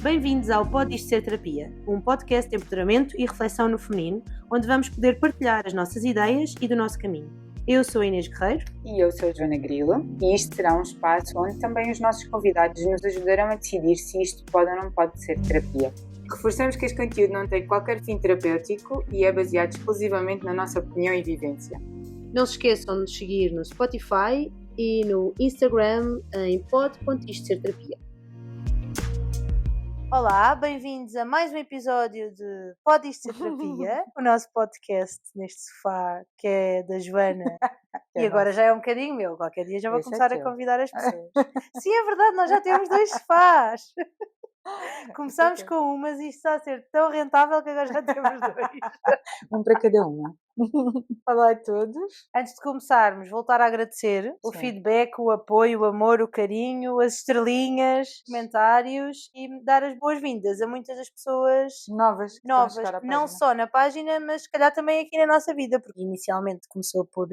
Bem-vindos ao Pode Isto Ser Terapia, um podcast de empoderamento e reflexão no feminino, onde vamos poder partilhar as nossas ideias e do nosso caminho. Eu sou a Inês Guerreiro. E eu sou a Joana Grilo, e isto será um espaço onde também os nossos convidados nos ajudarão a decidir se isto pode ou não pode ser terapia. Reforçamos que este conteúdo não tem qualquer fim terapêutico e é baseado exclusivamente na nossa opinião e vivência. Não se esqueçam de nos seguir no Spotify e no Instagram em pod.istoserterapia. Olá, bem-vindos a mais um episódio de Pode Isto Ser Terapia, o nosso podcast neste sofá que é da Joana e agora já é um bocadinho meu, qualquer dia já vou começar a convidar as pessoas. Sim, é verdade, nós já temos 2 sofás. Começámos com um, mas isto está a ser tão rentável que agora já temos 2. Um para cada uma. Olá a todos. Antes de começarmos, voltar a agradecer o feedback, o apoio, o amor, o carinho, as estrelinhas, comentários e dar as boas-vindas a muitas das pessoas Novas, não só na página, mas se calhar também aqui na nossa vida, porque inicialmente começou por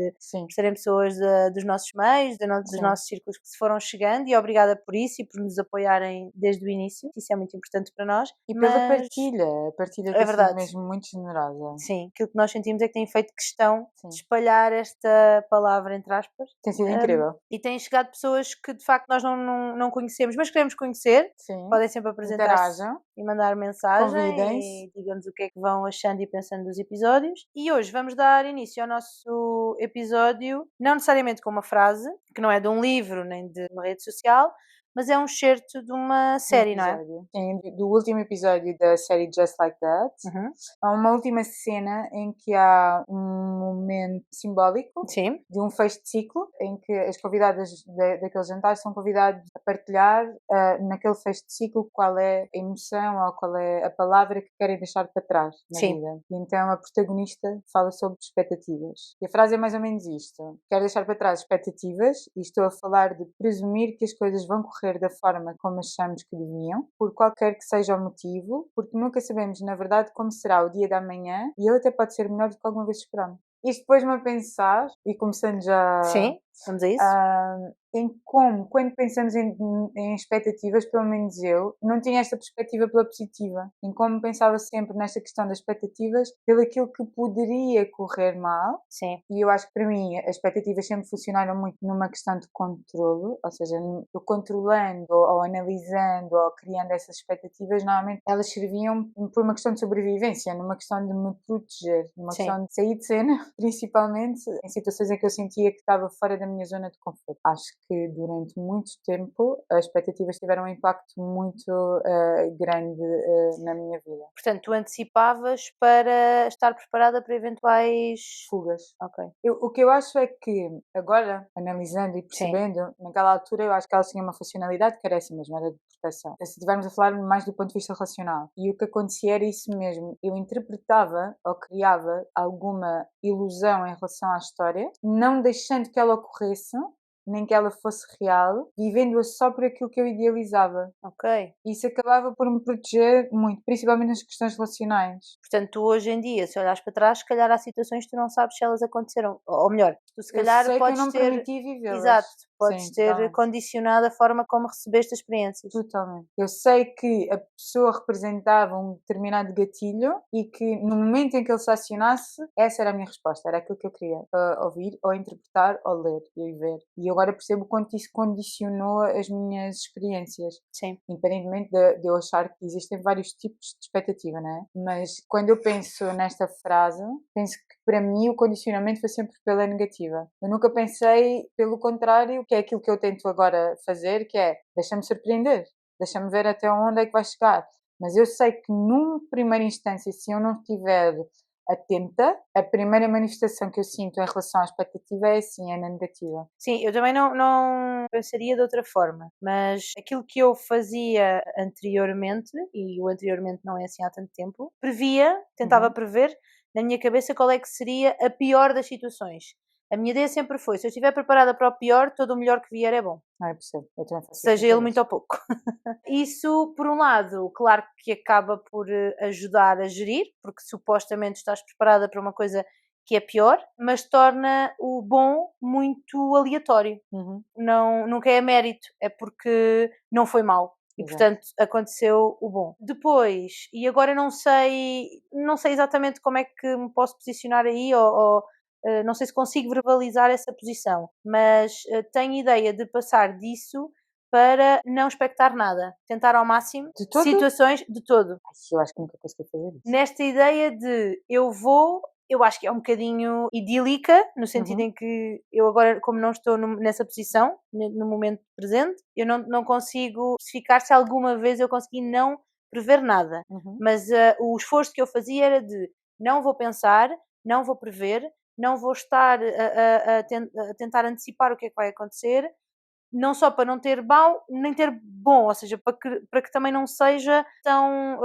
serem pessoas dos nossos meios, dos nossos círculos que se foram chegando, e obrigada por isso e por nos apoiarem desde o início, isso é muito importante para nós. E pela partilha, a partilha tem sido mesmo muito generosa. Sim, aquilo que nós sentimos é que tem feito questão de espalhar esta palavra, entre aspas. Tem sido incrível. E têm chegado pessoas que de facto nós não conhecemos, mas queremos conhecer. Sim. Podem sempre apresentar-se e mandar mensagem. Convidem-se. E digam-nos o que é que vão achando e pensando dos episódios. E hoje vamos dar início ao nosso episódio, não necessariamente com uma frase, que não é de um livro nem de uma rede social, mas é um excerto de uma série, não é? Sim, do último episódio da série Just Like That. Há uma última cena em que há um momento simbólico de um fecho de ciclo, em que as convidadas daquele jantar são convidadas a partilhar naquele fecho de ciclo qual é a emoção ou qual é a palavra que querem deixar para trás na vida. E então a protagonista fala sobre expectativas. E a frase é mais ou menos isto: quero deixar para trás expectativas e estou a falar de presumir que as coisas vão correr da forma como achamos que deviam, por qualquer que seja o motivo, porque nunca sabemos na verdade como será o dia da manhã e ele até pode ser melhor do que alguma vez esperamos. Isto pôs-me a pensar, e começando já... Sim, vamos a isso? Em como, quando pensamos em expectativas, pelo menos eu, não tinha esta perspectiva pela positiva. Em como pensava sempre nesta questão das expectativas, pelo aquilo que poderia correr mal. Sim. E eu acho que para mim as expectativas sempre funcionaram muito numa questão de controlo, ou seja, eu controlando ou analisando ou criando essas expectativas, normalmente elas serviam por uma questão de sobrevivência, numa questão de me proteger, numa questão de sair de cena, principalmente em situações em que eu sentia que estava fora da minha zona de conforto. Acho que durante muito tempo as expectativas tiveram um impacto muito grande na minha vida. Portanto, tu antecipavas para estar preparada para eventuais fugas. Ok. O que eu acho é que, agora, analisando e percebendo, naquela altura eu acho que elas tinham uma funcionalidade que era essa mesmo, era de proteção. Se estivermos a falar mais do ponto de vista relacional. E o que acontecia era isso mesmo. Eu interpretava ou criava alguma ilusão em relação à história, não deixando que ela ocorresse, nem que ela fosse real, vivendo-a só por aquilo que eu idealizava. Ok. Isso acabava por me proteger muito, principalmente nas questões relacionais. Portanto, tu hoje em dia, se olhares para trás, se calhar há situações que tu não sabes se elas aconteceram. Ou melhor, tu se calhar eu sei podes que eu não ter... permiti vivê-las. Exato, podes ter totalmente condicionado a forma como recebeste as experiências. Totalmente. Eu sei que a pessoa representava um determinado gatilho e que no momento em que ele se acionasse, essa era a minha resposta, era aquilo que eu queria ouvir, ou interpretar, ou ler e ver. E agora percebo o quanto isso condicionou as minhas experiências. Sim. Independentemente de eu achar que existem vários tipos de expectativa, não é? Mas quando eu penso nesta frase, penso que para mim o condicionamento foi sempre pela negativa. Eu nunca pensei pelo contrário, que é aquilo que eu tento agora fazer, que é deixa-me surpreender, deixa-me ver até onde é que vai chegar. Mas eu sei que numa primeira instância, se eu não estiver atenta, a primeira manifestação que eu sinto em relação à expectativa é assim, é na negativa. Sim, eu também não pensaria de outra forma, mas aquilo que eu fazia anteriormente, e o anteriormente não é assim há tanto tempo, tentava prever na minha cabeça qual é que seria a pior das situações. A minha ideia sempre foi, se eu estiver preparada para o pior, todo o melhor que vier é bom. É possível, eu também faço seja ele muito ou pouco. Isso, por um lado, claro que acaba por ajudar a gerir, porque supostamente estás preparada para uma coisa que é pior, mas torna o bom muito aleatório. Não, nunca é mérito, é porque não foi mal. E portanto aconteceu o bom. Depois, e agora não sei exatamente como é que me posso posicionar aí ou não sei se consigo verbalizar essa posição, mas tenho ideia de passar disso para não expectar nada, tentar ao máximo de todo? Situações de todo. Eu acho que nunca consegui fazer isso. Nesta ideia de eu acho que é um bocadinho idílica, no sentido em que eu agora, como não estou nessa posição, no momento presente, eu não consigo especificar se alguma vez eu consegui não prever nada. Mas o esforço que eu fazia era de não vou pensar, não vou prever, não vou estar a tentar antecipar o que é que vai acontecer, não só para não ter mau, nem ter bom, ou seja, para que também não seja tão,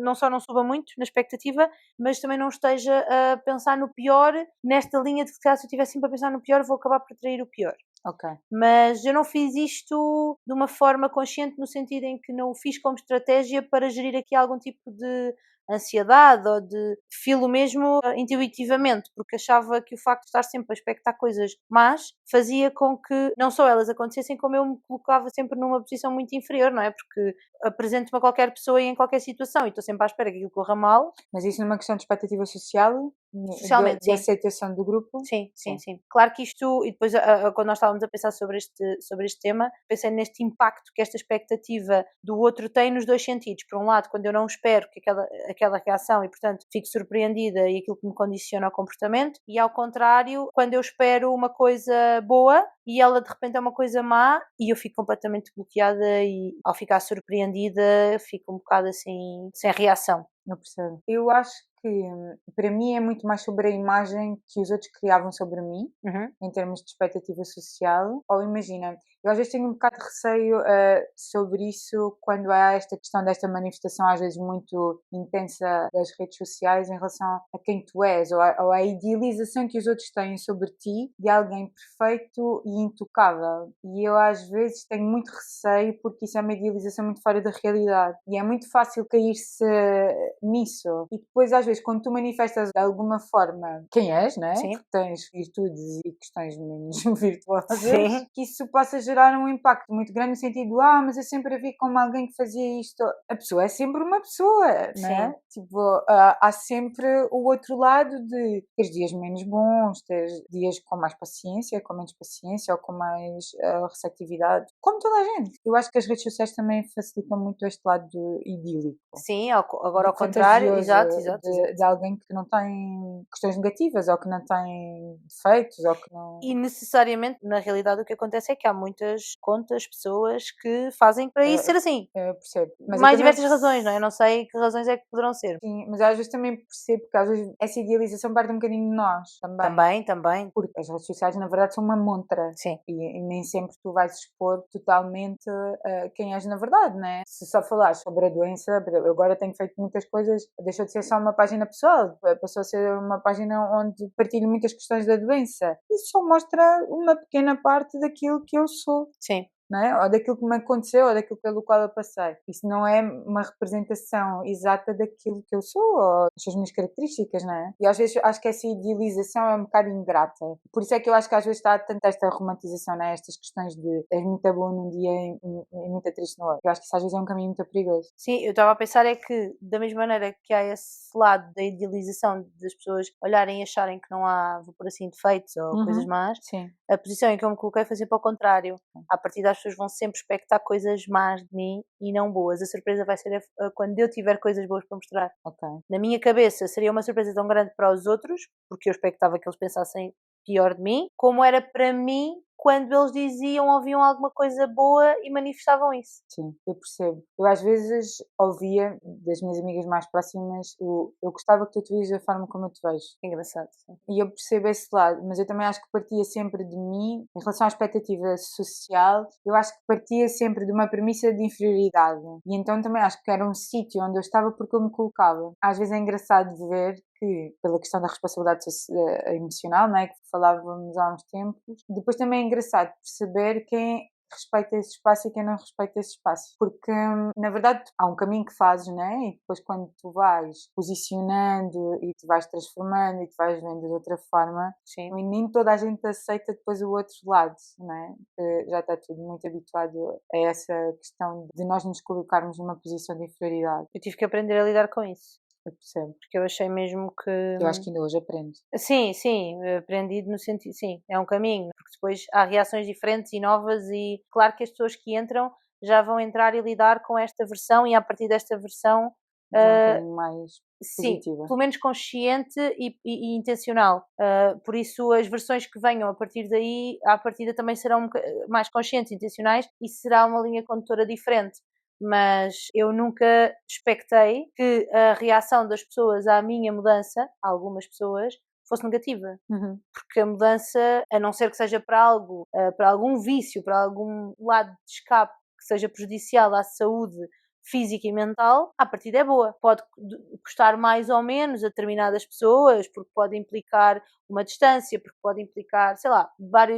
não só não suba muito na expectativa, mas também não esteja a pensar no pior, nesta linha de que se eu estiver sempre a pensar no pior, vou acabar por atrair o pior. Ok. Mas eu não fiz isto de uma forma consciente, no sentido em que não o fiz como estratégia para gerir aqui algum tipo de ansiedade ou de filo mesmo intuitivamente, porque achava que o facto de estar sempre a expectar coisas más fazia com que não só elas acontecessem, como eu me colocava sempre numa posição muito inferior, não é? Porque apresento-me a qualquer pessoa e em qualquer situação e estou sempre à espera que aquilo corra mal. Mas isso numa questão de expectativa social? Socialmente, de aceitação do grupo? Sim. Claro que isto, e depois quando nós estávamos a pensar sobre este tema, pensei neste impacto que esta expectativa do outro tem nos dois sentidos. Por um lado, quando eu não espero que aquela reação e, portanto, fico surpreendida e aquilo que me condiciona ao comportamento, e ao contrário, quando eu espero uma coisa boa e ela de repente é uma coisa má e eu fico completamente bloqueada e ao ficar surpreendida fico um bocado assim, sem reação. Não percebo. Eu acho que para mim é muito mais sobre a imagem que os outros criavam sobre mim, em termos de expectativa social. Ou imagina, eu às vezes tenho um bocado de receio sobre isso quando há esta questão desta manifestação às vezes muito intensa das redes sociais em relação a quem tu és, ou a idealização que os outros têm sobre ti de alguém perfeito e intocável. E eu às vezes tenho muito receio porque isso é uma idealização muito fora da realidade. E é muito fácil cair-se nisso. E depois às vezes quando tu manifestas de alguma forma quem és, não é? Sim. Porque tens virtudes e questões menos virtuosas, Sim. que isso possa gerar um impacto muito grande no sentido, mas eu sempre a vi como alguém que fazia isto. A pessoa é sempre uma pessoa, não é? Tipo, há sempre o outro lado de ter dias menos bons, ter dias com mais paciência, com menos paciência ou com mais receptividade, como toda a gente. Eu acho que as redes sociais também facilitam muito este lado idílico. Sim, agora ao contrário, exato. De alguém que não tem questões negativas ou que não tem defeitos ou que não... E necessariamente, na realidade, o que acontece é que há muitas contas, pessoas que fazem para isso ser assim. Eu percebo. Mas mais diversas razões, não é? Eu não sei que razões é que poderão ser. Sim, mas às vezes também percebo que às vezes essa idealização parte um bocadinho de nós também. Também. Porque as redes sociais na verdade são uma montra. Sim. E nem sempre tu vais expor totalmente quem és na verdade, não é? Se só falares sobre a doença, eu agora tenho feito muitas coisas, deixou de ser só uma página pessoal, passou a ser uma página onde partilho muitas questões da doença. Isso só mostra uma pequena parte daquilo que eu sou. Sim. Não é? Ou daquilo que me aconteceu, ou daquilo pelo qual eu passei. Isso não é uma representação exata daquilo que eu sou, ou das minhas características, não é? E às vezes acho que essa idealização é um bocado ingrata. Por isso é que eu acho que às vezes está tanta esta romantização, não é? Estas questões de és muito bom num dia e muito triste no outro. Eu acho que isso às vezes é um caminho muito perigoso. Sim, eu estava a pensar é que, da mesma maneira que há esse lado da idealização das pessoas olharem e acharem que não há, vou por assim, defeitos ou coisas más, sim. A posição em que eu me coloquei foi sempre ao contrário. A partir das pessoas vão sempre expectar coisas más de mim e não boas. A surpresa vai ser quando eu tiver coisas boas para mostrar. Okay. Na minha cabeça seria uma surpresa tão grande para os outros, porque eu expectava que eles pensassem pior de mim, como era para mim quando eles diziam, ouviam alguma coisa boa e manifestavam isso. Sim, eu percebo. Eu às vezes ouvia das minhas amigas mais próximas, eu gostava que tu te vias da forma como eu te vejo. Engraçado, sim. E eu percebo esse lado, mas eu também acho que partia sempre de mim, em relação à expectativa social, eu acho que partia sempre de uma premissa de inferioridade. E então também acho que era um sítio onde eu estava porque eu me colocava. Às vezes é engraçado de ver que, pela questão da responsabilidade emocional, não é? Que falávamos há uns tempos, depois também é engraçado perceber quem respeita esse espaço e quem não respeita esse espaço. Porque, na verdade, há um caminho que fazes, né? E depois quando tu vais posicionando e te vais transformando e te vais vendo de outra forma, sim, e nem toda a gente aceita depois o outro lado, né? Que já está tudo muito habituado a essa questão de nós nos colocarmos numa posição de inferioridade. eu tive que aprender a lidar com isso. Eu percebo. Porque eu achei mesmo que... Eu acho que ainda hoje aprendo. Sim, aprendi no sentido, sim, é um caminho, porque depois há reações diferentes e novas e claro que as pessoas que entram já vão entrar e lidar com esta versão e a partir desta versão... Mas é um bocadinho mais sim, positiva. pelo menos consciente e intencional. Por isso as versões que venham a partir daí, à partida também serão mais conscientes, intencionais e será uma linha condutora diferente. Mas eu nunca expectei que a reação das pessoas à minha mudança, algumas pessoas, fosse negativa. Porque a mudança, a não ser que seja para algo, para algum vício, para algum lado de escape que seja prejudicial à saúde física e mental, à partida é boa. Pode custar mais ou menos a determinadas pessoas, porque pode implicar uma distância, porque pode implicar, sei lá,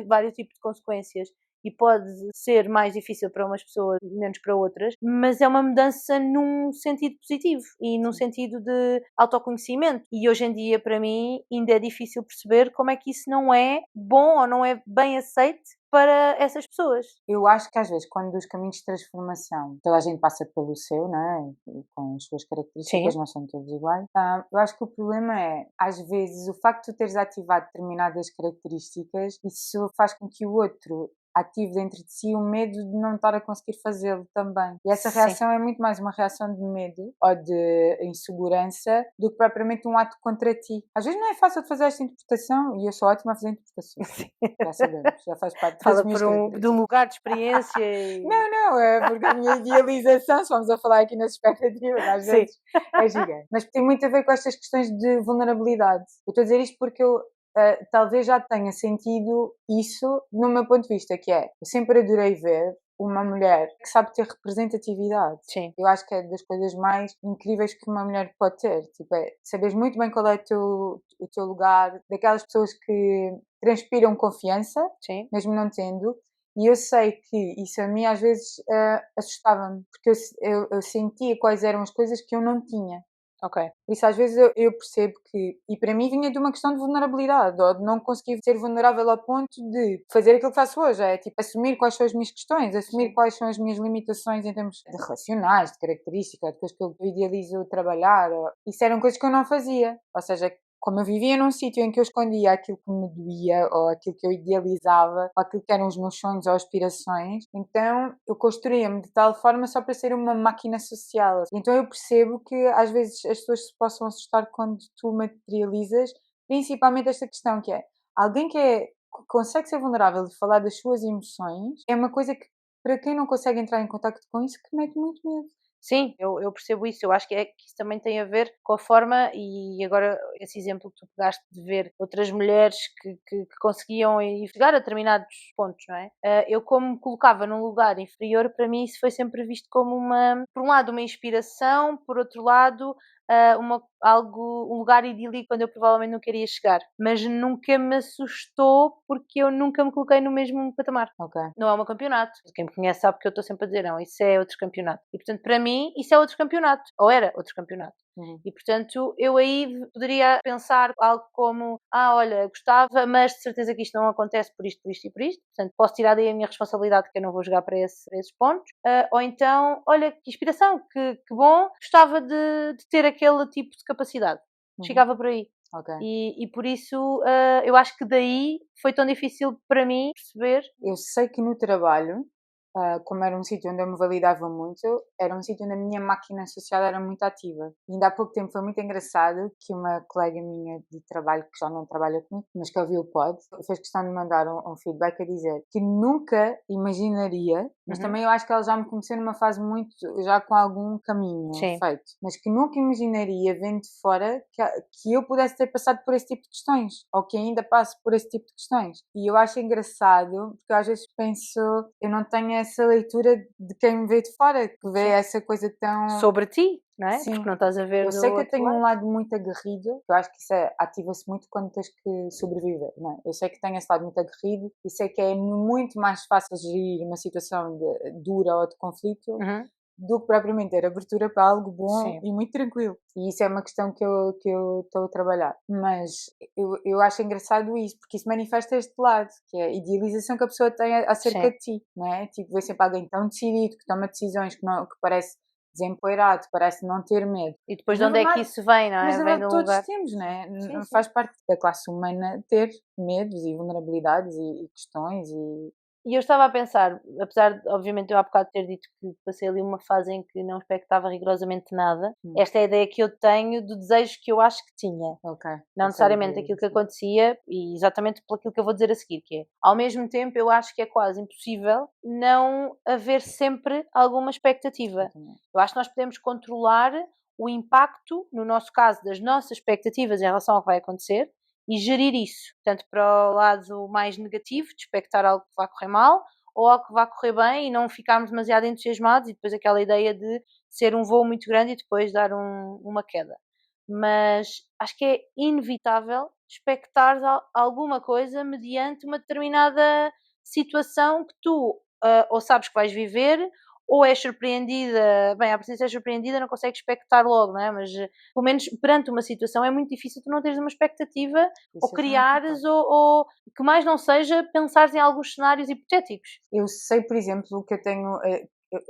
vários tipos de consequências. E pode ser mais difícil para umas pessoas, menos para outras, mas é uma mudança num sentido positivo e num sentido de autoconhecimento. E hoje em dia, para mim, ainda é difícil perceber como é que isso não é bom ou não é bem aceite para essas pessoas. Eu acho que às vezes, quando os caminhos de transformação, toda a gente passa pelo seu, né? Com as suas características, Sim. não são todos iguais. Eu acho que o problema é, às vezes, o facto de tu teres ativado determinadas características, isso faz com que o outro ative dentro de si o medo de não estar a conseguir fazê-lo também. E essa reação é muito mais uma reação de medo ou de insegurança do que propriamente um ato contra ti. Às vezes não é fácil de fazer esta interpretação e eu sou ótima a fazer interpretações. Já sabemos, já faz parte das minhas características. De um lugar de experiência e... Não, é porque a minha idealização, se vamos a falar aqui nas expectativas, às vezes é gigante. Mas tem muito a ver com estas questões de vulnerabilidade. Eu estou a dizer isto porque eu talvez já tenha sentido isso no meu ponto de vista, que é, eu sempre adorei ver uma mulher que sabe ter representatividade. Sim. Eu acho que é das coisas mais incríveis que uma mulher pode ter. Tipo, saberes muito bem qual é o teu lugar, daquelas pessoas que transpiram confiança, Sim. mesmo não tendo. E eu sei que isso a mim às vezes assustava-me, porque eu sentia quais eram as coisas que eu não tinha. Ok. Por isso às vezes eu percebo que, e para mim vinha de uma questão de vulnerabilidade, ou de não conseguir ser vulnerável ao ponto de fazer aquilo que faço hoje, é tipo assumir quais são as minhas questões, assumir quais são as minhas limitações em termos de relacionais, de características, de coisas que eu idealizo trabalhar, isso eram coisas que eu não fazia, ou seja, como eu vivia num sítio em que eu escondia aquilo que me doía, ou aquilo que eu idealizava, ou aquilo que eram os meus sonhos ou aspirações, então eu construía-me de tal forma só para ser uma máquina social. Então eu percebo que às vezes as pessoas se possam assustar quando tu materializas, principalmente esta questão que é, alguém que consegue ser vulnerável e falar das suas emoções, é uma coisa que para quem não consegue entrar em contacto com isso, que mete muito medo. Sim, eu percebo isso. Eu acho que isso também tem a ver com a forma, e agora esse exemplo que tu pegaste de ver outras mulheres que conseguiam chegar a determinados pontos, não é? Eu, como me colocava num lugar inferior, para mim isso foi sempre visto como por um lado, uma inspiração, por outro lado, um lugar idílico onde eu provavelmente não queria chegar. Mas nunca me assustou porque eu nunca me coloquei no mesmo patamar. Okay. Não é um campeonato. Quem me conhece sabe que eu estou sempre a dizer, não, isso é outro campeonato. E portanto, para mim, isso é outro campeonato. Ou era outro campeonato. E portanto, eu aí poderia pensar algo como, olha, gostava, mas de certeza que isto não acontece por isto, por isto e por isto. Portanto, posso tirar daí a minha responsabilidade que eu não vou jogar para esses pontos. Ou então, olha, que inspiração, que bom, gostava de ter aquele tipo de capacidade. Chegava por aí. Okay. E por isso eu acho que daí foi tão difícil para mim perceber. Eu sei que no trabalho, como era um sítio onde eu me validava muito, era um sítio onde a minha máquina social era muito ativa. E ainda há pouco tempo foi muito engraçado que uma colega minha de trabalho, que já não trabalha comigo, mas que ouviu o pod, fez questão de mandar um feedback a dizer que nunca imaginaria, mas também eu acho que ela já me conheceu numa fase muito, já com algum caminho feito, mas que nunca imaginaria, vendo de fora, que eu pudesse ter passado por esse tipo de questões, ou que ainda passo por esse tipo de questões. E eu acho engraçado, porque às vezes penso, eu não tenho essa leitura de quem me vê de fora, que vê essa coisa tão... Sobre ti, não é? Sim. Porque não estás a ver Eu do sei que eu outro tenho lado. um lado muito aguerrido, eu acho que isso ativa-se muito quando tens que sobreviver, não é? Eu sei que tenho esse lado muito aguerrido e sei que é muito mais fácil gerir uma situação dura ou de conflito do que propriamente ter abertura para algo bom e muito tranquilo. E isso é uma questão que eu estou a trabalhar. Mas eu acho engraçado isso, porque isso manifesta este lado, que é a idealização que a pessoa tem acerca de ti, não é? Tipo, ver sempre alguém tão decidido, que toma decisões, que parece desempoeirado, parece não ter medo. E depois de onde é que isso vem, não é? Mas Vem de um todos lugar... temos, não é? Sim. Faz parte da classe humana ter medos e vulnerabilidades e questões E eu estava a pensar, apesar de, obviamente, eu há bocado ter dito que passei ali uma fase em que não expectava rigorosamente nada, esta é a ideia que eu tenho do desejo que eu acho que tinha. Não necessariamente aquilo que acontecia, e exatamente por aquilo que eu vou dizer a seguir, que é, ao mesmo tempo, eu acho que é quase impossível não haver sempre alguma expectativa. Eu acho que nós podemos controlar o impacto, no nosso caso, das nossas expectativas em relação ao que vai acontecer, e gerir isso, tanto para o lado mais negativo, de expectar algo que vai correr mal, ou algo que vai correr bem e não ficarmos demasiado entusiasmados e depois aquela ideia de ser um voo muito grande e depois dar uma queda. Mas acho que é inevitável expectar alguma coisa mediante uma determinada situação que tu ou sabes que vais viver, ou és surpreendida, bem, a partir de ser surpreendida não consegues expectar logo, não é? Mas pelo menos perante uma situação é muito difícil tu não teres uma expectativa ou criares ou que mais não seja pensares em alguns cenários hipotéticos. Eu sei, por exemplo, que eu tenho...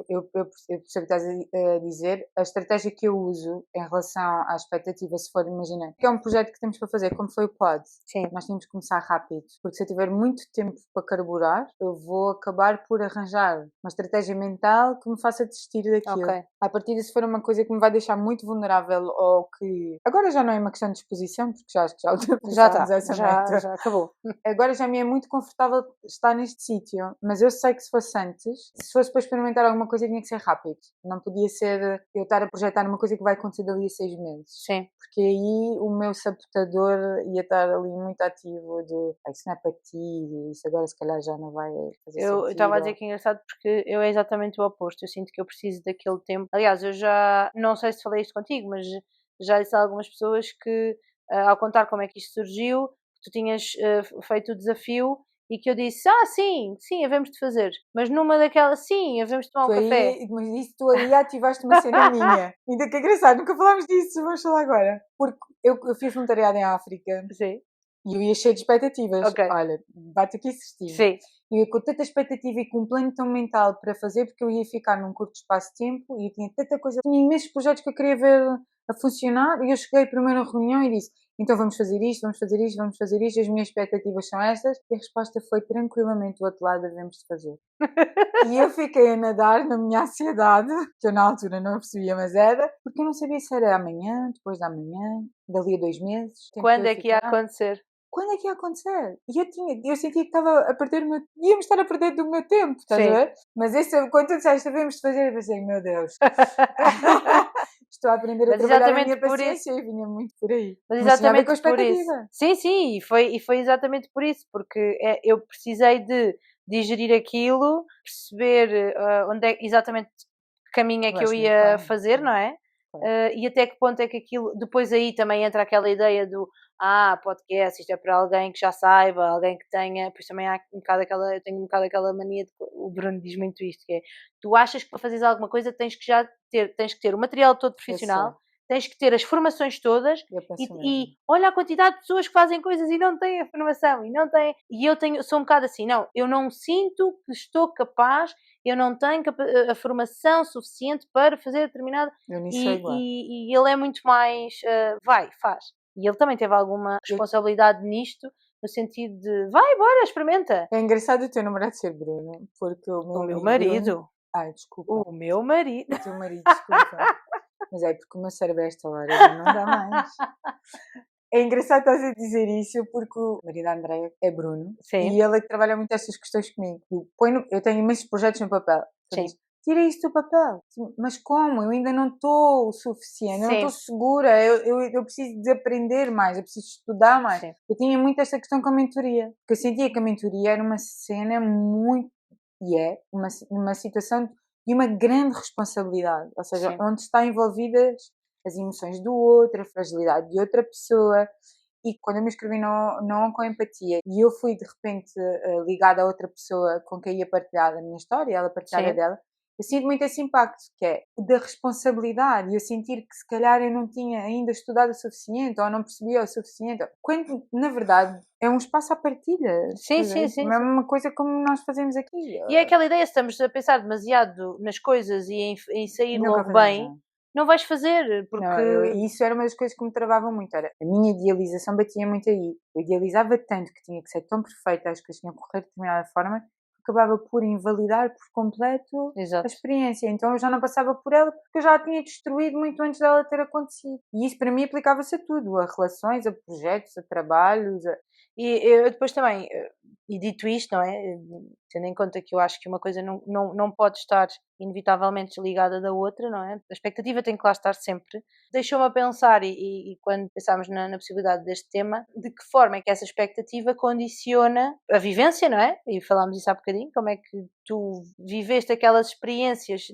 Eu percebo o que estás a dizer. A estratégia que eu uso em relação à expectativa, se for, imagina, que é um projeto que temos para fazer, como foi o pod. Nós tínhamos que começar rápido, porque se eu tiver muito tempo para carburar, eu vou acabar por arranjar uma estratégia mental que me faça desistir daquilo. A partir de se for uma coisa que me vai deixar muito vulnerável ou que... Agora já não é uma questão de exposição, porque já ultrapassámos essa meta. Já acabou. Agora já me é muito confortável estar neste sítio, mas eu sei que se fosse antes, se fosse para experimentar alguma coisa tinha que ser rápido. Não podia ser eu estar a projetar uma coisa que vai acontecer dali a 6 meses. Porque aí o meu sabotador ia estar ali muito ativo de isso não é para ti, isso agora se calhar já não vai fazer sentido. Eu estava a dizer que é engraçado porque eu é exatamente o oposto. Eu sinto que eu preciso daquele tempo. Aliás, eu já, não sei se falei isto contigo, mas já disse a algumas pessoas que, ao contar como é que isto surgiu, tu tinhas feito o desafio e que eu disse, sim, havemos de fazer. Mas numa daquelas, sim, havemos de tomar um café. Mas isso tu ali ativaste uma cena minha. Ainda que é engraçado, nunca falámos disso, vamos falar agora. Porque eu fiz voluntariado em África. Sim. E eu ia cheio de expectativas. Olha, bate aqui certinho. Sim. Eu ia com tanta expectativa e com um plano tão mental para fazer, porque eu ia ficar num curto espaço de tempo e eu tinha tanta coisa, tinha imensos projetos que eu queria ver a funcionar. E eu cheguei primeiro à reunião e disse, então vamos fazer isto, vamos fazer isto, vamos fazer isto, as minhas expectativas são estas. E a resposta foi tranquilamente do outro lado, devemos de fazer. E eu fiquei a nadar na minha ansiedade, que eu na altura não percebia, mas era, porque eu não sabia se era amanhã, depois da manhã, dali a 2 meses. Quando é que ia acontecer? Quando é que ia acontecer? E eu sentia que estava a perder o meu... Íamos estar a perder do meu tempo, estás a ver? Mas quando tu disseste, devemos de fazer, eu pensei, meu Deus. Estou a aprender a trabalhar a minha paciência e vinha muito por aí. Mas exatamente por isso. Sim, e foi exatamente por isso, porque eu precisei de digerir aquilo, perceber onde é exatamente que caminho é que eu ia fazer, não é? E até que ponto é que aquilo... Depois aí também entra aquela ideia do podcast, isto é para alguém que já saiba, alguém que tenha... Pois também há um bocado aquela... Eu tenho um bocado aquela mania de... O Bruno diz muito isto, que é... Tu achas que para fazeres alguma coisa tens que ter o material todo profissional, tens que ter as formações todas e olha a quantidade de pessoas que fazem coisas e não têm a formação e eu sou um bocado assim, não, eu não sinto que estou capaz, eu não tenho a formação suficiente para fazer determinado e ele é muito mais faz, e ele também teve alguma responsabilidade nisto, no sentido de vai, bora, experimenta. É engraçado o teu namorado ser Bruno, porque o meu marido Bruno... desculpa. O meu marido. O teu marido, desculpa. Mas é porque o meu cérebro a esta hora já não dá mais. É engraçado estás a dizer isso porque o marido da Andreia é Bruno. E ele é que trabalha muito estas questões comigo. Eu tenho imensos projetos no papel. Tira isso do papel. Mas como? Eu ainda não estou o suficiente, eu não estou segura, eu preciso de aprender mais, eu preciso estudar mais. Eu tinha muito esta questão com a mentoria, porque eu sentia que a mentoria era uma cena muito E é uma situação de uma grande responsabilidade, ou seja, Sim. onde está envolvidas as emoções do outro, a fragilidade de outra pessoa. E quando eu me inscrevi no Com Empatia e eu fui de repente ligada a outra pessoa com quem ia partilhar a minha história, ela partilhar a dela, eu sinto muito esse impacto, que é da responsabilidade, e eu sentir que se calhar eu não tinha ainda estudado o suficiente ou não percebia o suficiente, quando na verdade é um espaço à partilha. Sim. É uma coisa como nós fazemos aqui. E é aquela ideia, se estamos a pensar demasiado nas coisas e em sair Nunca logo bem, não vais fazer, porque... Não, isso era uma das coisas que me travavam muito, era a minha idealização batia muito aí. Eu idealizava tanto que tinha que ser tão perfeita, as coisas tinham que correr de determinada forma, que acabava por invalidar por completo a experiência. Então eu já não passava por ela porque eu já a tinha destruído muito antes dela ter acontecido. E isso para mim aplicava-se a tudo, a relações, a projetos, a trabalhos. E eu depois também, e dito isto, não é? Tendo em conta que eu acho que uma coisa não pode estar inevitavelmente desligada da outra, não é? A expectativa tem que lá estar sempre. Deixou-me a pensar, e quando pensámos na possibilidade deste tema, de que forma é que essa expectativa condiciona a vivência, não é? E falámos isso há bocadinho, como é que tu viveste aquelas experiências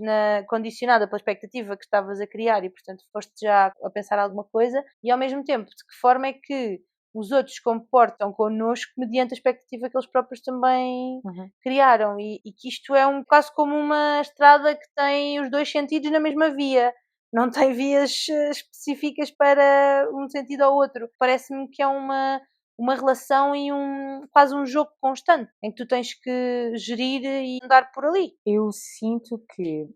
condicionada pela expectativa que estavas a criar e, portanto, foste já a pensar alguma coisa, e ao mesmo tempo, de que forma é que os outros se comportam connosco mediante a expectativa que eles próprios também criaram, e que isto é quase como uma estrada que tem os dois sentidos na mesma via, não tem vias específicas para um sentido ou outro. Parece-me que é uma relação e quase um jogo constante, em que tu tens que gerir e andar por ali. Eu sinto que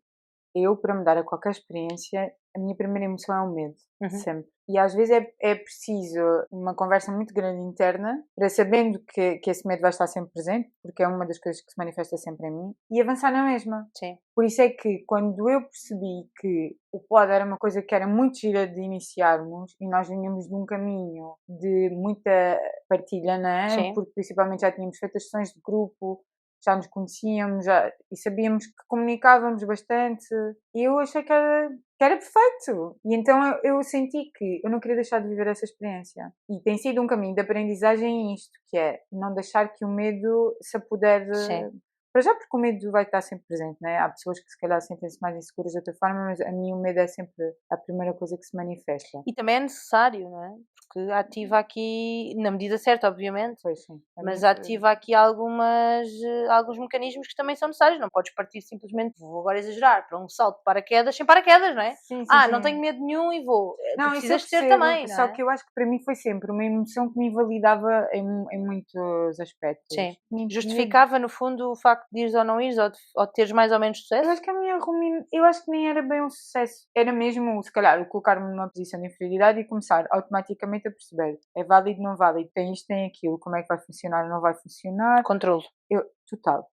para me dar a qualquer experiência, a minha primeira emoção é o medo, sempre. E às vezes é preciso uma conversa muito grande interna para, sabendo que esse medo vai estar sempre presente, porque é uma das coisas que se manifesta sempre em mim, e avançar na mesma. Sim. Por isso é que quando eu percebi que o pod era uma coisa que era muito gira de iniciarmos, e nós vinhamos de um caminho de muita partilha, não é? Sim. Porque principalmente já tínhamos feito as sessões de grupo, já nos conhecíamos e sabíamos que comunicávamos bastante, e eu achei que era perfeito. E então eu senti que eu não queria deixar de viver essa experiência. E tem sido um caminho de aprendizagem isto, que é não deixar que o medo se apodere. Para já, porque o medo vai estar sempre presente, não é? Há pessoas que se calhar sentem-se mais inseguras de outra forma, mas a mim o medo é sempre a primeira coisa que se manifesta. E também é necessário, não é? Porque ativa aqui, na medida certa, obviamente, pois sim, mas ativa aqui alguns mecanismos que também são necessários. Não podes partir simplesmente, vou agora exagerar, para um salto de paraquedas sem paraquedas, não é? Sim, não tenho medo nenhum e vou. Não, tu precisas isso eu ter também, só que eu acho que para mim foi sempre uma emoção que me invalidava em muitos aspectos. Sim, justificava no fundo o facto de ires ou não ires, ou de teres mais ou menos sucesso? Eu acho que eu acho que nem era bem um sucesso. Era mesmo, se calhar, o colocar-me numa posição de inferioridade e começar automaticamente a perceber: é válido, não válido, tem isto, tem aquilo, como é que vai funcionar, não vai funcionar. Controlo.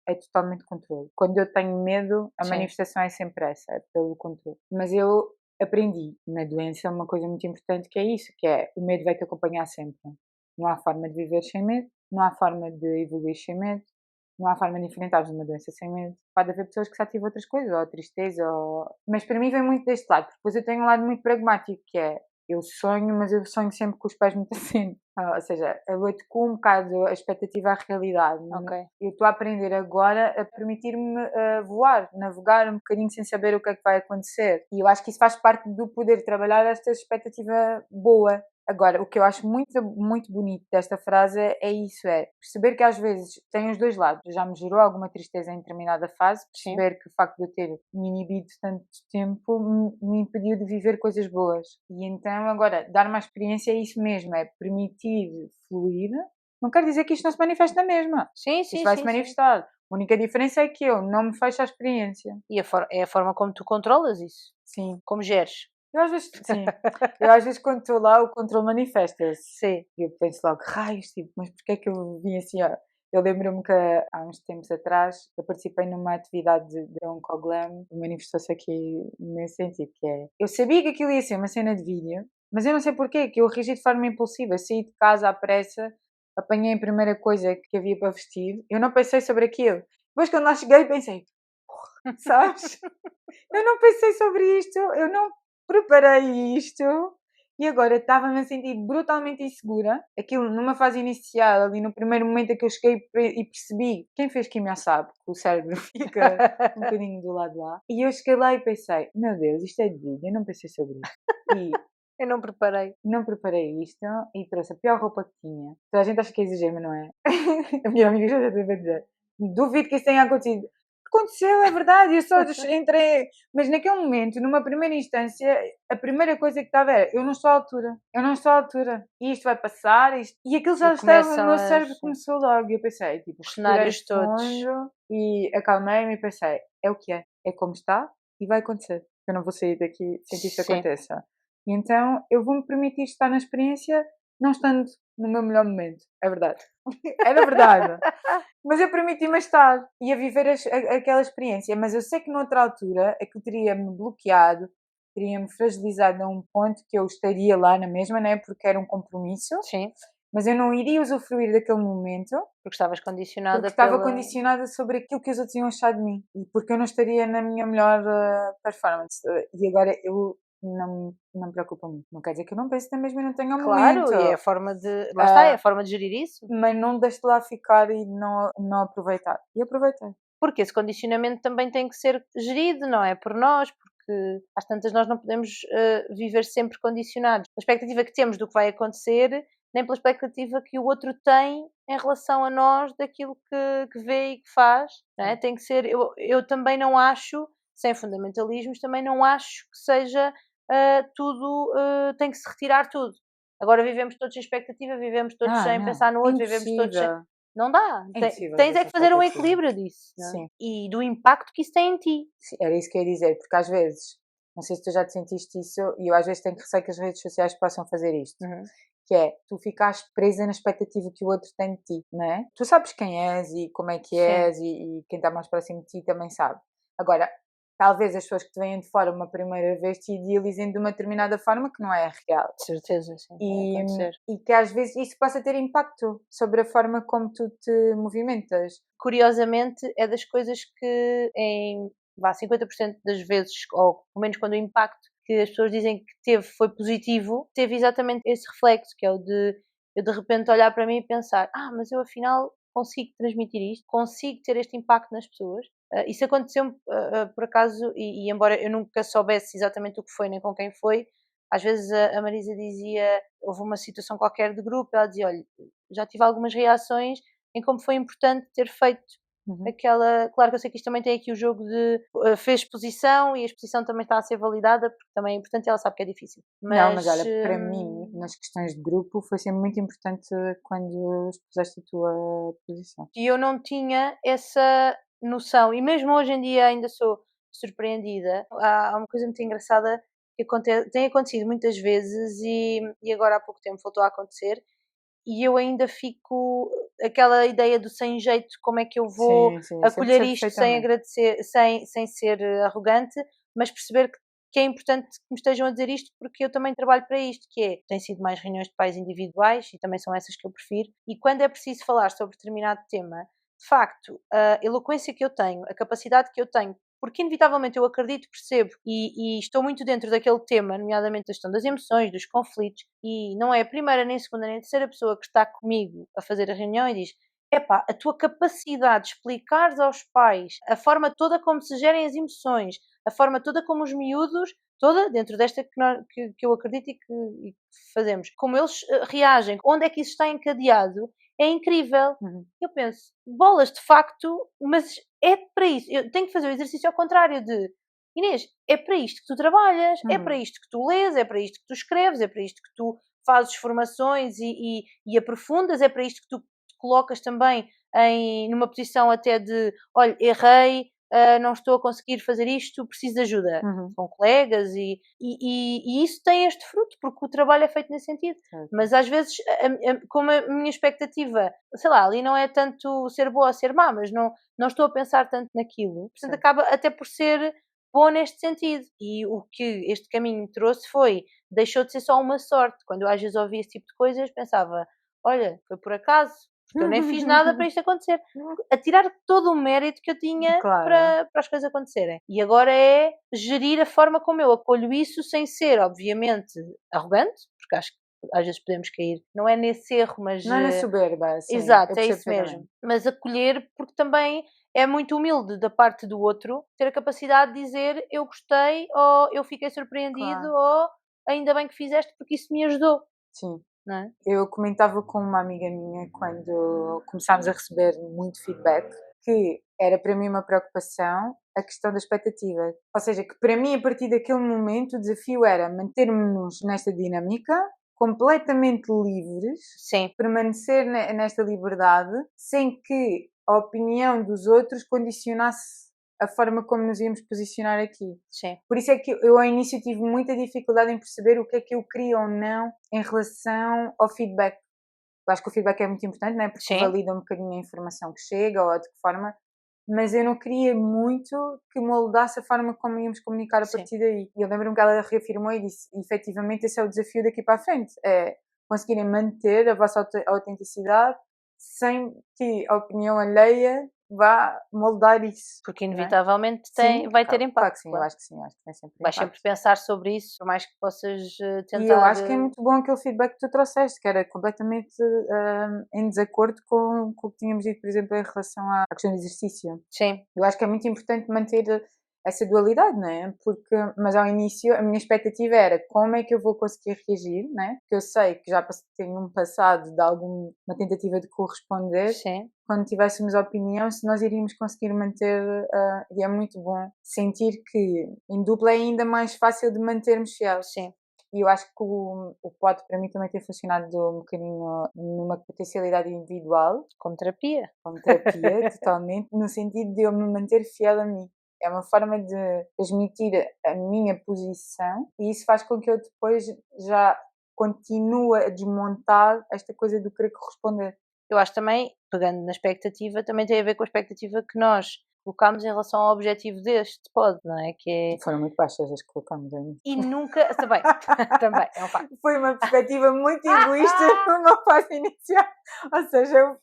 É totalmente controle. Quando eu tenho medo, a manifestação é sempre essa, é pelo controle. Mas eu aprendi na doença uma coisa muito importante, que é isso, que é o medo vai te acompanhar sempre. Não há forma de viver sem medo, não há forma de evoluir sem medo, não há forma de enfrentar uma doença sem medo. Pode haver pessoas que se ativam outras coisas, ou tristeza, mas para mim vem muito deste lado, porque depois eu tenho um lado muito pragmático, que é, eu sonho, mas eu sonho sempre com os pés muito acima. Ou seja, eu adequo um bocado a expectativa à realidade. Okay. Eu estou a aprender agora a permitir-me voar, navegar um bocadinho sem saber o que é que vai acontecer. E eu acho que isso faz parte do poder trabalhar esta expectativa boa. Agora, o que eu acho muito, muito bonito desta frase é isso, é perceber que às vezes tem os dois lados. Já me gerou alguma tristeza em determinada fase, perceber que o facto de eu ter me inibido tanto tempo me impediu de viver coisas boas. E então agora, dar uma experiência é isso mesmo, é permitir fluir. Não quer dizer que isto não se manifeste na mesma. Sim, isto vai se manifestar. A única diferença é que eu não me fecho à experiência. E é a forma como tu controlas isso. Sim. Como geres. Eu às vezes, sim. Eu às vezes quando estou lá o controle manifesta-se. Sim. E eu penso logo, raios, tipo, mas porquê é que eu vim assim? Eu lembro-me que há uns tempos atrás eu participei numa atividade de Oncoglam, manifestou-se aqui nesse sentido, que é, eu sabia que aquilo ia ser uma cena de vídeo, mas eu não sei porquê, que eu reagi de forma impulsiva, saí de casa à pressa, apanhei a primeira coisa que havia para vestir, eu não pensei sobre aquilo. Depois quando lá cheguei pensei, sabes? Eu não pensei sobre isto, eu não preparei isto E agora estava-me a sentir brutalmente insegura. Aquilo, numa fase inicial, ali no primeiro momento em que eu cheguei e percebi, quem fez quimio sabe, que o cérebro fica um bocadinho do lado de lá. E eu cheguei lá e pensei, meu Deus, isto é de vida, eu não pensei sobre isto. E eu não preparei. Não preparei isto e trouxe a pior roupa que tinha. Toda a gente acha que é exagero, mas não é. A minha amiga já deve dizer. Duvido que isso tenha acontecido. Aconteceu, é verdade, eu só entrei. Mas naquele momento, numa primeira instância, a primeira coisa que estava era: eu não estou à altura, eu não estou à altura, e isto vai passar, isto... e aquilo já estava no meu cérebro, começou logo. E eu pensei, tipo, os cenários todos. E acalmei-me e pensei: é o que é como está e vai acontecer. Eu não vou sair daqui sem que isto aconteça. E então eu vou-me permitir estar na experiência, não estando no meu melhor momento. É verdade. Era verdade. Mas eu permiti-me estar e a viver aquela experiência. Mas eu sei que noutra altura aquilo teria-me bloqueado, teria-me fragilizado a um ponto que eu estaria lá na mesma, né? Porque era um compromisso. Sim. Mas eu não iria usufruir daquele momento. Porque estavas condicionada. Porque estava condicionada sobre aquilo que os outros iam achar de mim. E porque eu não estaria na minha melhor performance. E agora eu não me preocupa muito. Não quer dizer que eu não pense na mesma e não tenha um momento. Claro, e é a forma de... Lá está, é a forma de gerir isso. Mas não deixe lá ficar e não aproveitar. E aproveitei. Porque esse condicionamento também tem que ser gerido, não é? Por nós, porque às tantas nós não podemos viver sempre condicionados. A expectativa que temos do que vai acontecer, nem pela expectativa que o outro tem em relação a nós daquilo que vê e que faz, não é? Tem que ser... Eu também não acho, sem fundamentalismos, também não acho que seja tudo... tem que se retirar tudo. Agora vivemos todos sem expectativa, vivemos todos sem pensar no outro, vivemos todos sem... Não dá. Tens é que fazer um equilíbrio disso. Não é? Sim. E do impacto que isso tem em ti. Sim, era isso que eu ia dizer, porque às vezes, não sei se tu já te sentiste isso, e eu às vezes tenho receio que as redes sociais possam fazer isto. Que é, tu ficares presa na expectativa que o outro tem de ti, não é? Tu sabes quem és e como é que és e quem está mais próximo de ti também sabe. Agora, talvez as pessoas que te vêm de fora uma primeira vez te idealizem de uma determinada forma que não é real. De certeza, sim. E que às vezes isso possa ter impacto sobre a forma como tu te movimentas. Curiosamente, é das coisas que em 50% das vezes, ou pelo menos quando o impacto que as pessoas dizem que teve foi positivo, teve exatamente esse reflexo, que é o de eu de repente olhar para mim e pensar, mas eu afinal consigo transmitir isto, consigo ter este impacto nas pessoas. Isso aconteceu por acaso, e embora eu nunca soubesse exatamente o que foi nem com quem foi, às vezes a Marisa dizia, houve uma situação qualquer de grupo, ela dizia, olha, já tive algumas reações em como foi importante ter feito aquela... Claro que eu sei que isto também tem aqui o jogo de fez exposição e a exposição também está a ser validada, porque também é importante e ela sabe que é difícil. Mas olha, para mim, nas questões de grupo, foi sempre muito importante quando expuseste a tua posição. E eu não tinha essa noção, e mesmo hoje em dia ainda sou surpreendida. Há uma coisa muito engraçada que tem acontecido muitas vezes e agora há pouco tempo voltou a acontecer, e eu ainda fico aquela ideia do sem jeito, como é que eu vou acolher isto sem agradecer, sem ser arrogante, mas perceber que é importante que me estejam a dizer isto, porque eu também trabalho para isto, que é, tem sido mais reuniões de pais individuais, e também são essas que eu prefiro, e quando é preciso falar sobre determinado tema, de facto, a eloquência que eu tenho, a capacidade que eu tenho, porque inevitavelmente eu acredito, percebo e estou muito dentro daquele tema, nomeadamente da questão das emoções, dos conflitos, e não é a primeira, nem a segunda, nem a terceira pessoa que está comigo a fazer a reunião e diz: epá, a tua capacidade de explicares aos pais a forma toda como se gerem as emoções, a forma toda como os miúdos, toda dentro desta que eu acredito e que fazemos, como eles reagem, onde é que isso está encadeado, é incrível. Eu penso, bolas, de facto, mas é para isso. Eu tenho que fazer o exercício ao contrário de Inês, é para isto que tu trabalhas, é para isto que tu lês, é para isto que tu escreves, é para isto que tu fazes formações e aprofundas, é para isto que tu te colocas também numa posição até de, olha, errei, não estou a conseguir fazer isto, preciso de ajuda com colegas e isso tem este fruto, porque o trabalho é feito nesse sentido. Mas às vezes, como a minha expectativa, sei lá, ali não é tanto ser boa ou ser má, mas não estou a pensar tanto naquilo, portanto acaba até por ser bom neste sentido. E o que este caminho me trouxe deixou de ser só uma sorte. Quando eu às vezes ouvia esse tipo de coisas, pensava, olha, foi por acaso, porque eu nem fiz nada para isto acontecer. A tirar todo o mérito que eu tinha para as coisas acontecerem. E agora é gerir a forma como eu acolho isso sem ser, obviamente, arrogante, porque acho que às vezes podemos cair, não é nesse erro, mas... Não é na soberba, sim. Exato, é isso mesmo. Mas acolher, porque também é muito humilde da parte do outro ter a capacidade de dizer eu gostei, ou eu fiquei surpreendido, ou ainda bem que fizeste porque isso me ajudou. Sim. Não é? Eu comentava com uma amiga minha quando começámos a receber muito feedback que era para mim uma preocupação a questão da expectativa. Ou seja, que para mim a partir daquele momento o desafio era mantermos-nos nesta dinâmica completamente livres, sim, permanecer nesta liberdade sem que a opinião dos outros condicionasse a forma como nos íamos posicionar aqui. Sim. Por isso é que eu ao início tive muita dificuldade em perceber o que é que eu queria ou não em relação ao feedback. Eu acho que o feedback é muito importante, não é? Porque valida um bocadinho a informação que chega ou de que forma, mas eu não queria muito que moldasse a forma como íamos comunicar a partir daí. E eu lembro-me que ela reafirmou e disse, efetivamente esse é o desafio daqui para a frente, é conseguirem manter a vossa autenticidade sem que a opinião alheia vá moldar isso. Porque inevitavelmente vai ter impacto. Claro que sim, eu acho que sim, acho que tem sempre impacto. Vais sempre pensar sobre isso, por mais que possas tentar... E eu acho que é muito bom aquele feedback que tu trouxeste, que era completamente em desacordo com o que tínhamos dito, por exemplo, em relação à questão do exercício. Sim. Eu acho que é muito importante manter essa dualidade, não é? Porque, mas ao início a minha expectativa era como é que eu vou conseguir reagir, não é? Porque eu sei que já tenho um passado de alguma tentativa de corresponder. Sim. Quando tivéssemos opinião, se nós iríamos conseguir manter, e é muito bom sentir que em dupla é ainda mais fácil de mantermos fiéis. Sim. E eu acho que o pode para mim também ter funcionado um bocadinho numa potencialidade individual. Como terapia. Como terapia, totalmente, no sentido de eu me manter fiel a mim. É uma forma de transmitir a minha posição e isso faz com que eu depois já continue a desmontar esta coisa do querer corresponder. Eu acho também, pegando na expectativa, também tem a ver com a expectativa que nós colocámos em relação ao objetivo deste pod, não é? Que é... Foram muito baixas as que colocámos aí. E nunca... Também, também, é um facto. Foi uma perspectiva muito egoísta numa fase inicial. Ou seja,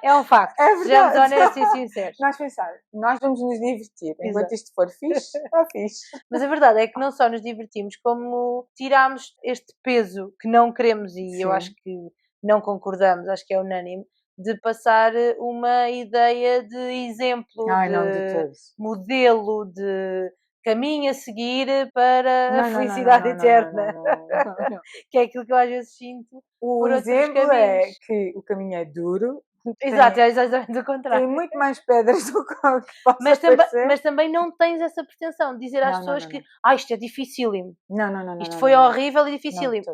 é um facto. Sejamos honestos e sinceros. Nós pensamos, nós vamos nos divertir. Enquanto isto for fixe, está fixe. Mas a verdade é que não só nos divertimos, como tirámos este peso que não queremos, e eu acho que não concordamos, acho que é unânime, de passar uma ideia de exemplo, de modelo, de caminho a seguir para a felicidade eterna. Que é aquilo que eu às vezes sinto. O exemplo é que o caminho é duro. Exato, é exatamente o contrário. Tem muito mais pedras do que possa parecer. Mas também não tens essa pretensão de dizer às pessoas que isto é dificílimo. Não. Isto foi horrível e dificílimo.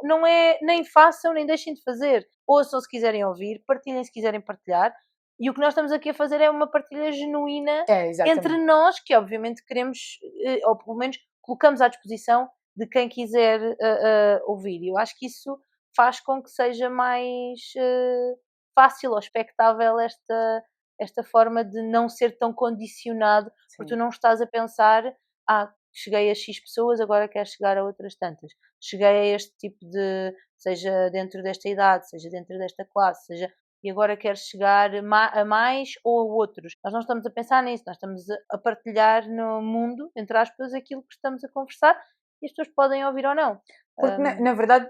Não é, nem façam, nem deixem de fazer. Ouçam se quiserem ouvir, partilhem se quiserem partilhar. E o que nós estamos aqui a fazer é uma partilha genuína entre nós, que obviamente queremos, ou pelo menos colocamos à disposição de quem quiser ouvir. E eu acho que isso faz com que seja mais fácil ou expectável esta forma de não ser tão condicionado, porque tu não estás a pensar, cheguei a X pessoas, agora quero chegar a outras tantas. Cheguei a este tipo de, seja dentro desta idade, seja dentro desta classe, seja, e agora quero chegar a mais ou a outros. Nós não estamos a pensar nisso, nós estamos a partilhar no mundo, entre aspas, aquilo que estamos a conversar e as pessoas podem ouvir ou não. Porque, na verdade,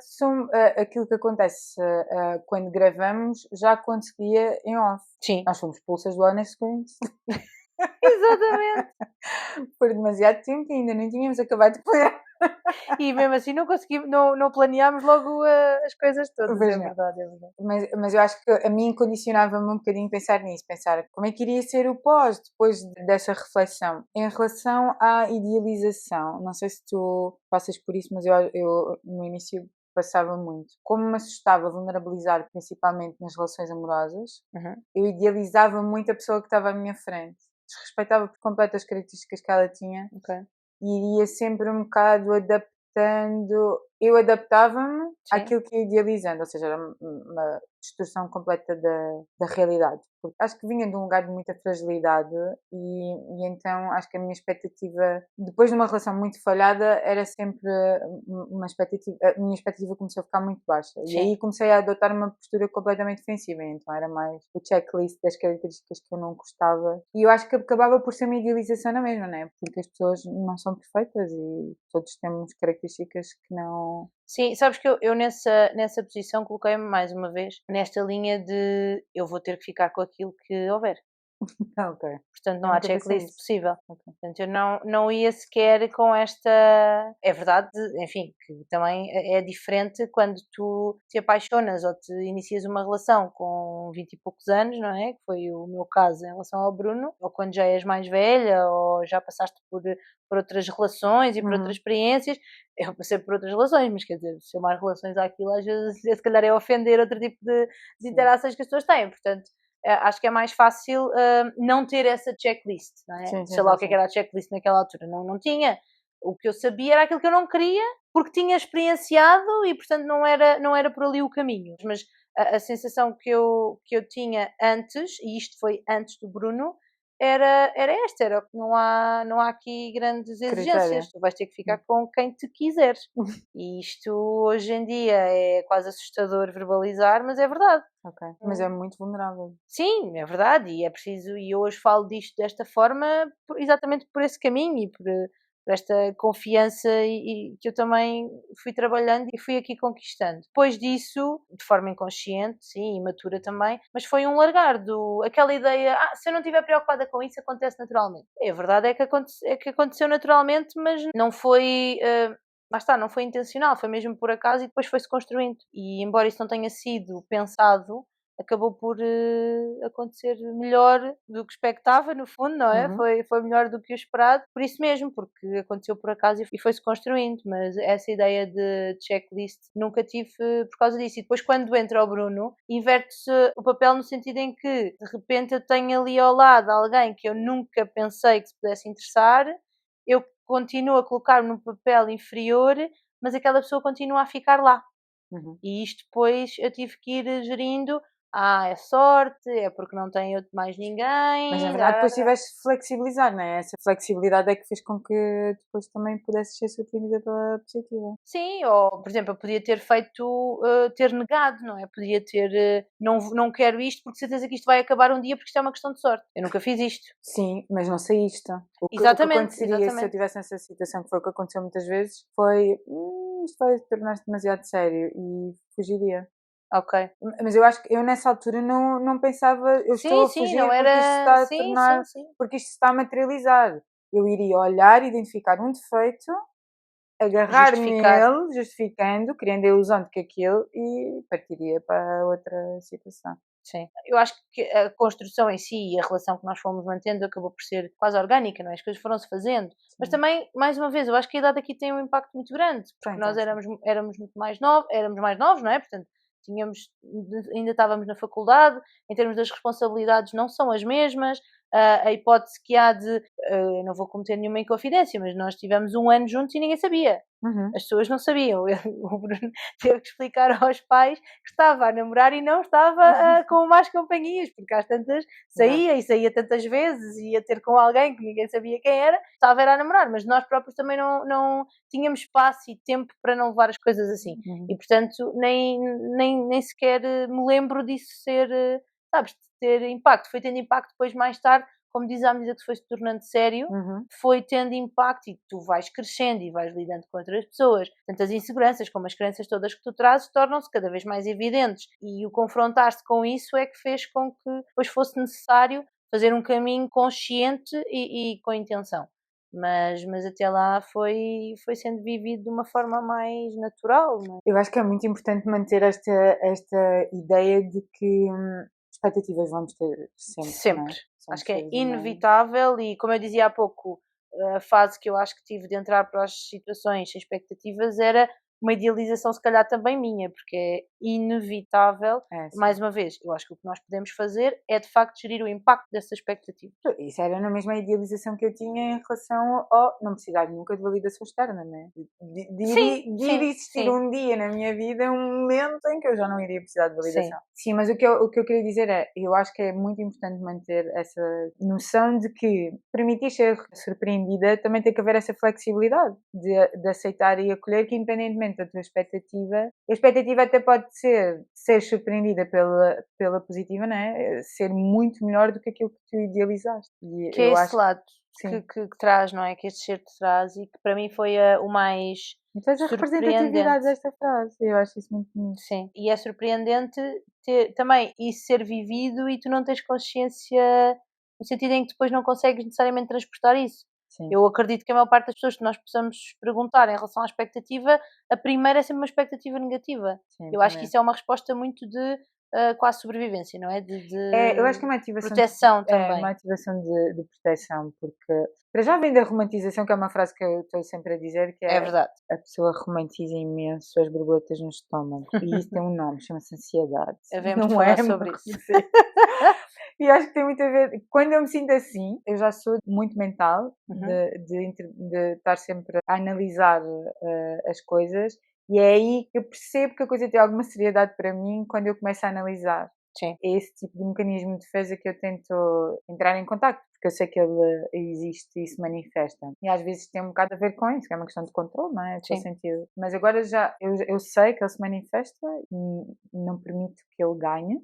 aquilo que acontece quando gravamos já acontecia em off. Sim. Nós fomos expulsas do Honest Screens. Exatamente. Por demasiado tempo e ainda não tínhamos acabado de planear. E mesmo assim não planeámos logo as coisas todas. É verdade. Mas eu acho que a mim condicionava-me um bocadinho pensar nisso, pensar como é que iria ser o pós depois dessa reflexão. Em relação à idealização, não sei se tu passas por isso, mas eu no início passava muito. Como me assustava vulnerabilizar principalmente nas relações amorosas, eu idealizava muito a pessoa que estava à minha frente. Desrespeitava por completo as características que ela tinha e iria sempre um bocado adaptando eu adaptava-me àquilo que ia idealizando, ou seja, era uma distorção completa da realidade. Porque acho que vinha de um lugar de muita fragilidade e então acho que a minha expectativa, depois de uma relação muito falhada, era sempre uma expectativa, a minha expectativa começou a ficar muito baixa. Sim. E aí comecei a adotar uma postura completamente defensiva, então era mais o checklist das características que eu não gostava. E eu acho que acabava por ser uma idealização na mesma, não é? Porque as pessoas não são perfeitas e todos temos características que não... Sim, sabes que eu nessa posição coloquei-me mais uma vez nesta linha de eu vou ter que ficar com aquilo que houver. Ok. Portanto, não há checklist possível. Okay. Portanto, eu não ia sequer com esta... É verdade, enfim, que também é diferente quando tu te apaixonas ou te inicias uma relação com 20 e poucos anos, não é? Que foi o meu caso em relação ao Bruno. Ou quando já és mais velha ou já passaste por outras relações e por outras experiências. Eu passei por outras relações, mas quer dizer, chamar relações àquilo às vezes se calhar é ofender outro tipo de interações que as pessoas têm. Portanto, acho que é mais fácil não ter essa checklist, não é? Sei lá o que era a checklist naquela altura, não tinha. O que eu sabia era aquilo que eu não queria, porque tinha experienciado e, portanto, não era por ali o caminho. Mas a sensação que eu tinha antes, e isto foi antes do Bruno, era esta, que não há aqui grandes exigências, tu vais ter que ficar com quem te quiseres. E isto hoje em dia é quase assustador verbalizar, mas é verdade. Ok, mas é muito vulnerável. Sim, é verdade, e é preciso, e eu hoje falo disto desta forma exatamente por esse caminho e por esta confiança e que eu também fui trabalhando e fui aqui conquistando. Depois disso, de forma inconsciente, sim, imatura também, mas foi um largar aquela ideia, se eu não estiver preocupada com isso, acontece naturalmente. A verdade é que aconteceu naturalmente, mas não foi... lá está, não foi intencional, foi mesmo por acaso e depois foi-se construindo. E embora isso não tenha sido pensado, acabou por acontecer melhor do que expectava, no fundo, não é? Foi melhor do que o esperado, por isso mesmo, porque aconteceu por acaso e foi-se construindo, mas essa ideia de checklist nunca tive por causa disso. E depois, quando entra o Bruno, inverte-se o papel no sentido em que, de repente, eu tenho ali ao lado alguém que eu nunca pensei que se pudesse interessar, eu continuo a colocar-me no papel inferior, mas aquela pessoa continua a ficar lá. E isto depois eu tive que ir gerindo. É sorte, é porque não tem mais ninguém. Mas na verdade depois tiveste de flexibilizar, não é? Essa flexibilidade é que fez com que depois também pudesses ser surpreendida pela positiva. Sim, ou por exemplo, eu podia ter feito, ter negado, não é? Podia ter, não quero isto porque certeza que isto vai acabar um dia porque isto é uma questão de sorte. Eu nunca fiz isto. Sim, mas não saíste. O que aconteceria se eu tivesse nessa situação, que foi o que aconteceu muitas vezes, foi isto vai tornar-se demasiado sério e fugiria. Ok. Mas eu acho que eu nessa altura não pensava, eu estou a fugir porque isto está a tornar, porque isto se está a materializar. Eu iria olhar, identificar um defeito, agarrar nele, justificando, criando a ilusão de que aquilo e partiria para outra situação. Sim. Eu acho que a construção em si e a relação que nós fomos mantendo acabou por ser quase orgânica, não é? As coisas foram-se fazendo. Sim. Mas também, mais uma vez, eu acho que a idade aqui tem um impacto muito grande, porque nós éramos muito mais novos, não é? Portanto, ainda estávamos na faculdade, em termos das responsabilidades não são as mesmas, a hipótese que há de, não vou cometer nenhuma inconfidência, mas nós tivemos um ano juntos e ninguém sabia. As pessoas não sabiam. O Bruno teve que explicar aos pais que estava a namorar e não estava com más companhias, porque às tantas saía tantas vezes, ia ter com alguém que ninguém sabia quem era, estava a namorar, mas nós próprios também não tínhamos espaço e tempo para não levar as coisas assim. E portanto nem sequer me lembro disso ser, sabes, de ter impacto. Foi tendo impacto depois mais tarde, como diz, à medida que se foi se tornando sério, foi tendo impacto e tu vais crescendo e vais lidando com outras pessoas. Tanto as inseguranças como as crenças todas que tu trazes tornam-se cada vez mais evidentes e o confrontar-se com isso é que fez com que depois fosse necessário fazer um caminho consciente e com intenção. Mas até lá foi sendo vivido de uma forma mais natural. Não é? Eu acho que é muito importante manter esta ideia de que expectativas vamos ter sempre. É? Acho que é inevitável e, como eu dizia há pouco, a fase que eu acho que tive de entrar para as situações sem expectativas era uma idealização se calhar também minha, porque inevitável. Mais uma vez, eu acho que o que nós podemos fazer é de facto gerir o impacto dessa expectativa. Isso era na mesma idealização que eu tinha em relação ao não precisar nunca de validação externa, não é? De ir existir um dia na minha vida, um momento em que eu já não iria precisar de validação. Sim, mas o que eu queria dizer é, eu acho que é muito importante manter essa noção de que permitir ser surpreendida também tem que haver essa flexibilidade de aceitar e acolher que, independentemente da tua expectativa, a expectativa até pode ser surpreendida pela positiva, não é? Ser muito melhor do que aquilo que tu idealizaste. E que é esse lado que traz, não é? Que este certo traz e que para mim foi o mais então, a representatividade desta frase, eu acho isso muito bonito. Sim, e é surpreendente também isso ser vivido e tu não tens consciência no sentido em que depois não consegues necessariamente transportar isso. Sim. Eu acredito que a maior parte das pessoas que nós possamos perguntar em relação à expectativa, a primeira é sempre uma expectativa negativa. Sim, eu acho que isso é uma resposta muito de quase sobrevivência, não é? Eu acho que é uma ativação proteção também. É uma ativação de proteção, porque para já vem da romantização, que é uma frase que eu estou sempre a dizer, que é verdade. A pessoa romantiza imenso as borboletas no estômago. E isso tem um nome, chama-se ansiedade. Devemos falar sobre isso. E acho que tem muito a ver, quando eu me sinto assim, eu já sou muito mental, de estar sempre a analisar as coisas, e é aí que eu percebo que a coisa tem alguma seriedade para mim quando eu começo a analisar. Sim. É esse tipo de mecanismo de defesa que eu tento entrar em contacto, porque eu sei que ele existe e se manifesta. E às vezes tem um bocado a ver com isso, que é uma questão de controle, não é? Sim. Sentido. Mas agora já, eu sei que ele se manifesta e não permito que ele ganhe,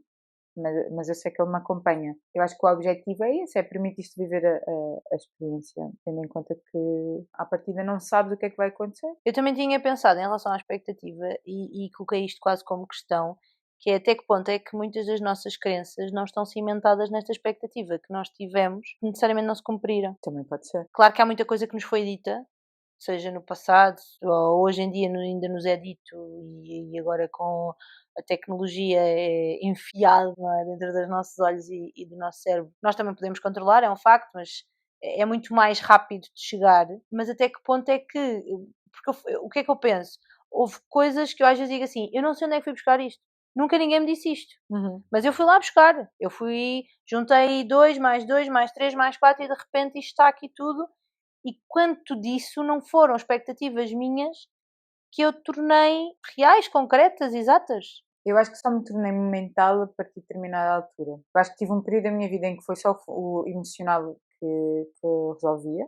mas eu sei que ele me acompanha. Eu acho que o objetivo é esse, é permitir-te viver a experiência, tendo em conta que à partida não sabes o que é que vai acontecer. Eu também tinha pensado em relação à expectativa e coloquei isto quase como questão, que é até que ponto é que muitas das nossas crenças não estão cimentadas nesta expectativa que nós tivemos, que necessariamente não se cumpriram. Também pode ser. Claro que há muita coisa que nos foi dita, seja no passado ou hoje em dia ainda nos é dito e agora com a tecnologia é enfiada dentro dos nossos olhos e do nosso cérebro. Nós também podemos controlar, é um facto, mas é muito mais rápido de chegar. Mas até que ponto é que... Porque o que é que eu penso? Houve coisas que eu às vezes digo assim, eu não sei onde é que fui buscar isto. Nunca ninguém me disse isto. Mas eu fui lá buscar. Eu juntei 2 mais 2 mais 3 mais 4 e de repente isto está aqui tudo. E quanto disso não foram expectativas minhas que eu tornei reais, concretas, exatas? Eu acho que só me tornei momental a partir de determinada altura. Eu acho que tive um período da minha vida em que foi só o emocional que resolvia.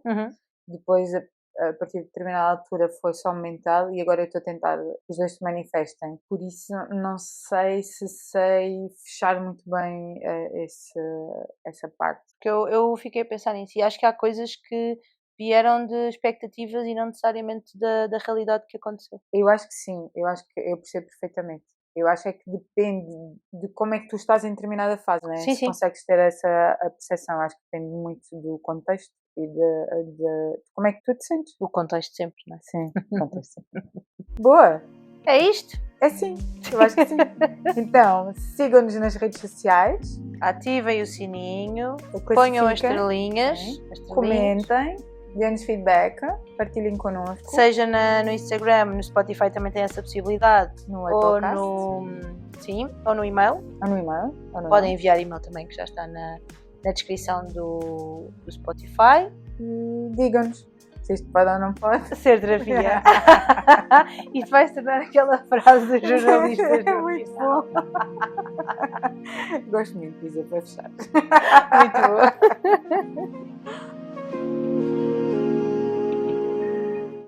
Depois, a partir de determinada altura, foi só mental e agora eu estou a tentar que os dois se manifestem. Por isso, não sei se sei fechar muito bem essa parte. Porque eu fiquei a pensar nisso e acho que há coisas que vieram de expectativas e não necessariamente da realidade que aconteceu. Eu acho que sim, eu acho que eu percebo perfeitamente. Eu acho é que depende de como é que tu estás em determinada fase, não é? Sim, se consegues ter essa percepção, acho que depende muito do contexto e de como é que tu te sentes. O contexto sempre, não é? Sim, o contexto sempre. Boa! É isto? É sim, eu acho que sim. Então, sigam-nos nas redes sociais. Ativem o sininho, ponham as estrelinhas, comentem, dê-nos feedback, partilhem connosco. Seja no Instagram, no Spotify também tem essa possibilidade. Ou no e-mail. Podem enviar e-mail também, que já está na descrição do Spotify. Digam-nos se isto pode ou não pode ser terapia. Isto vai se tornar aquela frase dos jornalistas. É muito bom. Gosto muito de dizer para fechar. Muito boa.